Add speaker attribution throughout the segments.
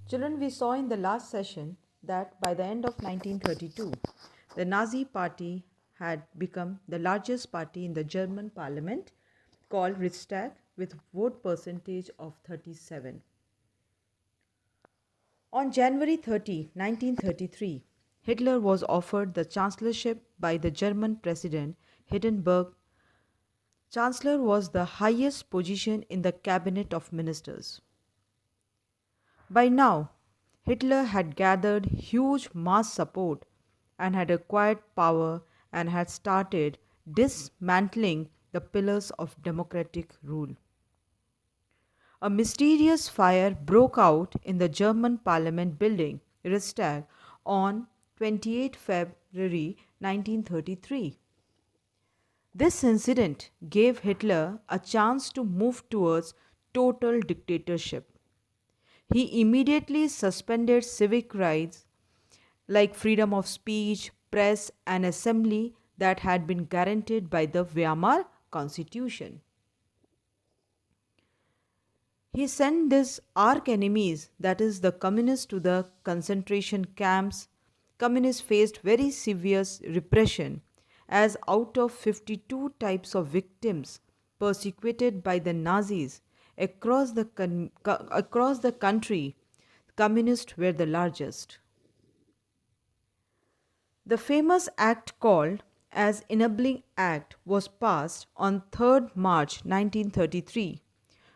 Speaker 1: Children, we saw in the last session that by the end of 1932, the Nazi Party had become the largest party in the German parliament, called Riksdag, with vote percentage of 37. On January 30, 1933, Hitler was offered the chancellorship by the German president Hindenburg. Chancellor was the highest position in the cabinet of ministers. By now, Hitler had gathered huge mass support and had acquired power and had started dismantling the pillars of democratic rule. A mysterious fire broke out in the German parliament building, Reichstag, on 28 February 1933. This incident gave Hitler a chance to move towards total dictatorship. He immediately suspended civic rights like freedom of speech, press, and assembly that had been guaranteed by the Weimar Constitution. He sent his arch enemies, that is, the communists, to the concentration camps. Communists faced very severe repression, as out of 52 types of victims persecuted by the Nazis across the country, communists were the largest. The famous act called as Enabling Act was passed on 3rd March 1933,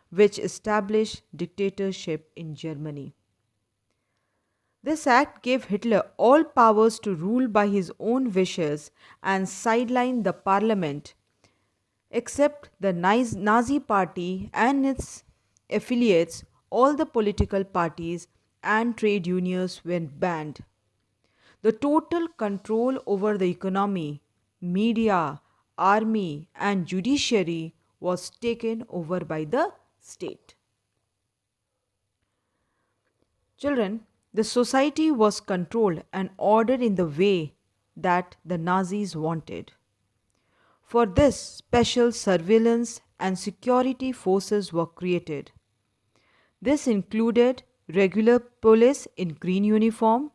Speaker 1: which established dictatorship in Germany. This act gave Hitler all powers to rule by his own wishes and sideline the parliament, except the Nazi Party and its affiliates. All the political parties and trade unions were banned. The total control over the economy, media, army, and judiciary was taken over by the state. Children, the society was controlled and ordered in the way that the Nazis wanted. For this, special surveillance and security forces were created. This included regular police in green uniform,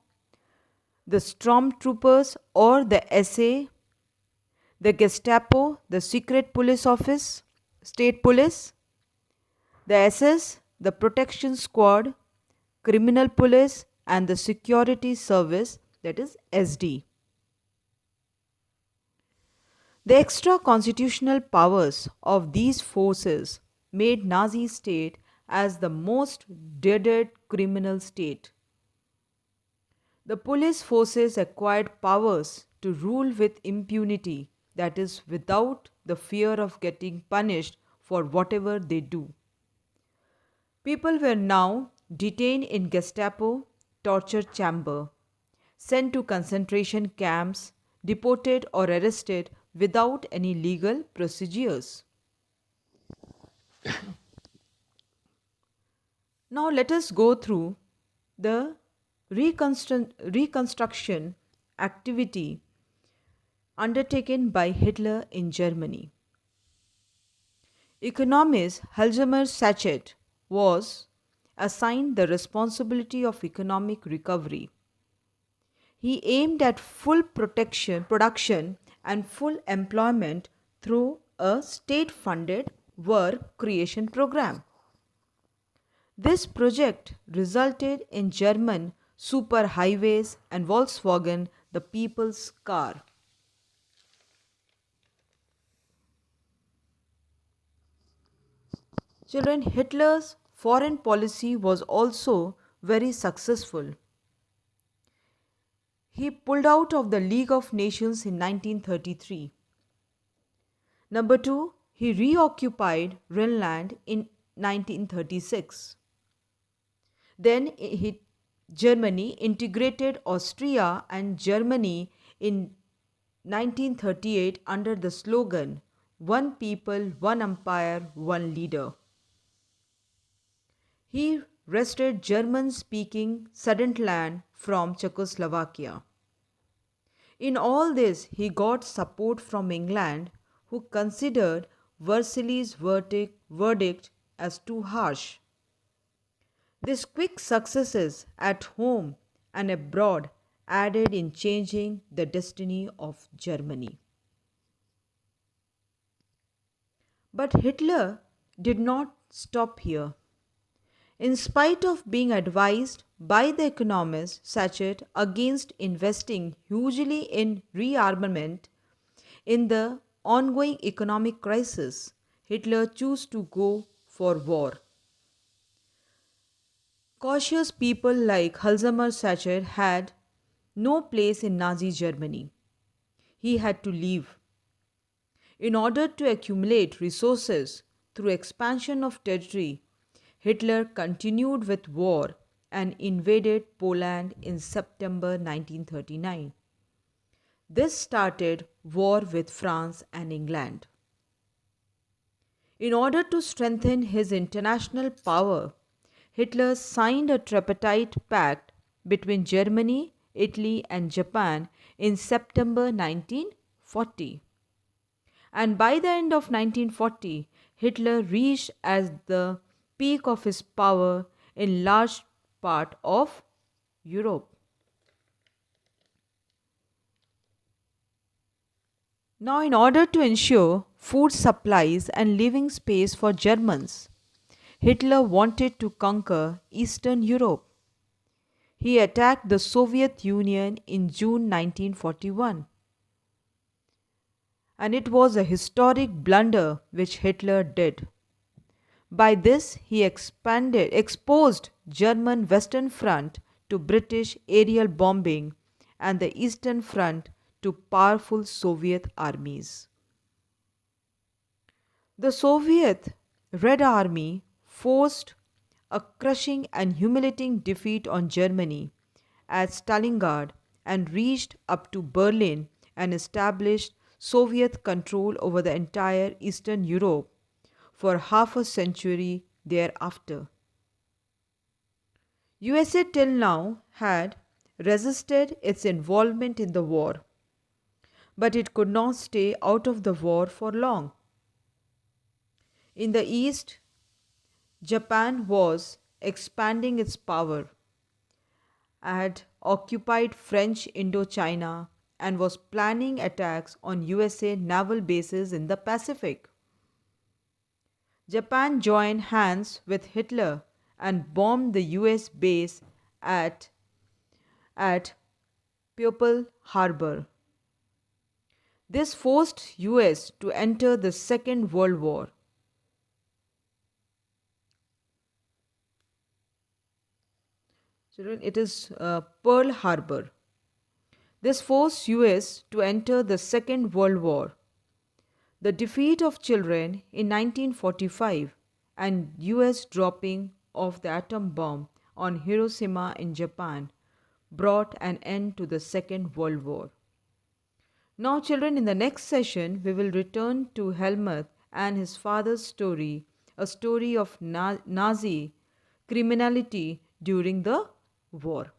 Speaker 1: the stormtroopers or the SA, the Gestapo, the secret police office, state police, the SS, the protection squad, criminal police, and the security service, that is SD. The extra constitutional powers of these forces made Nazi state as the most dreaded criminal state. The police forces acquired powers to rule with impunity, that is, without the fear of getting punished for whatever they do. People were now detained in Gestapo torture chamber, sent to concentration camps, deported or arrested without any legal procedures. Now let us go through the reconstruction activity undertaken by Hitler in Germany. Economist Hjalmar Sachet was assigned the responsibility of economic recovery. He aimed at full production and full employment through a state-funded work creation program. This project resulted in German superhighways and Volkswagen, the people's car. Children, Hitler's foreign policy was also very successful. He pulled out of the League of Nations in 1933. Number 2, he reoccupied Greenland in 1936. Then Germany integrated Austria and Germany in 1938 under the slogan One People, One Empire, One Leader. He wrested German-speaking Sudetenland from Czechoslovakia. In all this, he got support from England, who considered Versailles' verdict as too harsh. These quick successes at home and abroad added in changing the destiny of Germany. But Hitler did not stop here. In spite of being advised by the economist Sachet against investing hugely in rearmament in the ongoing economic crisis, Hitler chose to go for war. Cautious people like Halzamer Sachet had no place in Nazi Germany. He had to leave. In order to accumulate resources through expansion of territory, Hitler continued with war and invaded Poland in September 1939. This started war with France and England. In order to strengthen his international power, Hitler signed a tripartite pact between Germany, Italy, and Japan in September 1940. And by the end of 1940, Hitler reached as the peak of his power in large part of Europe. Now, in order to ensure food supplies and living space for Germans, Hitler wanted to conquer Eastern Europe. He attacked the Soviet Union in June 1941. And it was a historic blunder which Hitler did. By this, he exposed German Western Front to British aerial bombing and the Eastern Front to powerful Soviet armies. The Soviet Red Army forced a crushing and humiliating defeat on Germany at Stalingrad and reached up to Berlin and established Soviet control over the entire Eastern Europe for half a century thereafter. USA till now had resisted its involvement in the war, but it could not stay out of the war for long. In the East, Japan was expanding its power, had occupied French Indochina, and was planning attacks on USA naval bases in the Pacific. Japan joined hands with Hitler and bombed the US base at, at Pearl Harbor. This forced US to enter the Second World War. Children, it is Pearl Harbor. This forced US to enter the Second World War. The defeat of children in 1945 and US dropping of the atom bomb on Hiroshima in Japan brought an end to the Second World War. Now, children, in the next session, we will return to Helmut and his father's story, a story of Nazi criminality during the war.